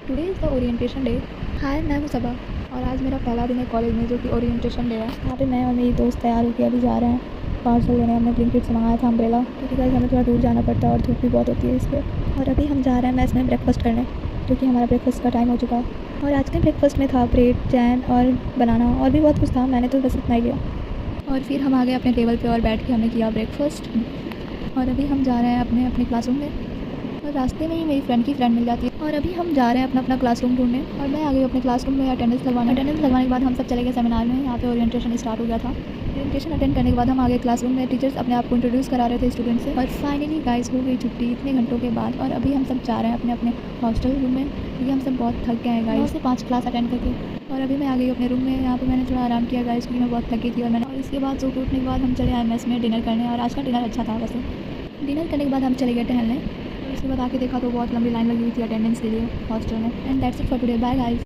Today is the orientation day. Hi, मैं हूँ सबा और आज मेरा पहला दिन है कॉलेज में, जो कि ओरिएंटेशन डे है। यहाँ पे मैं और मेरी दोस्त तैयार होकर अभी जा रहे हैं पार्सल लेने। हमने ब्लिंकिट से मंगाया था अम्ब्रेला, क्योंकि गाइस हमें थोड़ा दूर जाना पड़ता है और धूप भी बहुत होती है इस पर। और अभी हम जा रहे हैं मैस में ब्रेकफास्ट करने, क्योंकि हमारा ब्रेकफास्ट का टाइम हो चुका है। और आज के ब्रेकफास्ट में था ब्रेड, जैम और बनाना और भी बहुत कुछ था। मैंने तो बस इतना ही लिया। और फिर हम आ गए अपने टेबल पे और बैठ के हमने किया ब्रेकफास्ट। और अभी हम जा रहे हैं अपने अपने क्लासरूम में। और रास्ते में ही मेरी फ्रेंड की फ्रेंड मिल जाती है। और अभी हम जा रहे हैं अपना अपना क्लासरूम ढूंढने। और मैं आ गई अपने क्लासरूम में अटेंडेंस लगवाने के बाद हम सब चले गए सेमिनार में। यहाँ पे ओरिएंटेशन स्टार्ट हो गया था। ओरिएंटेशन अटेंड करने के बाद हम आ गए क्लासरूम में। टीचर्स अपने आप को इंट्रोड्यूस करा रहे थे स्टूडेंट से। और फाइनली गाइस हो गई छुट्टी इतने घंटों के बाद। और अभी हम सब जा रहे हैं अपने अपने हॉस्टल रूम में, क्योंकि हम सब बहुत थक गए हैं गाइस 9 से 5 क्लास अटेंड करके। और अभी मैं आ गई अपने रूम में। यहाँ पे मैंने थोड़ा आराम किया गाइस, क्योंकि मैं बहुत थकी थी। और इसके बाद सो के उठने के बाद हम चले आए मेस में डिनर करने। और आज का डिनर अच्छा था वैसे। डिनर करने के बाद हम चले गए टहलने। उसके बाद आके देखा तो बहुत लंबी लाइन लगी हुई थी अटेंडेंस के लिए हॉस्टल में। And that's it for today. Bye guys.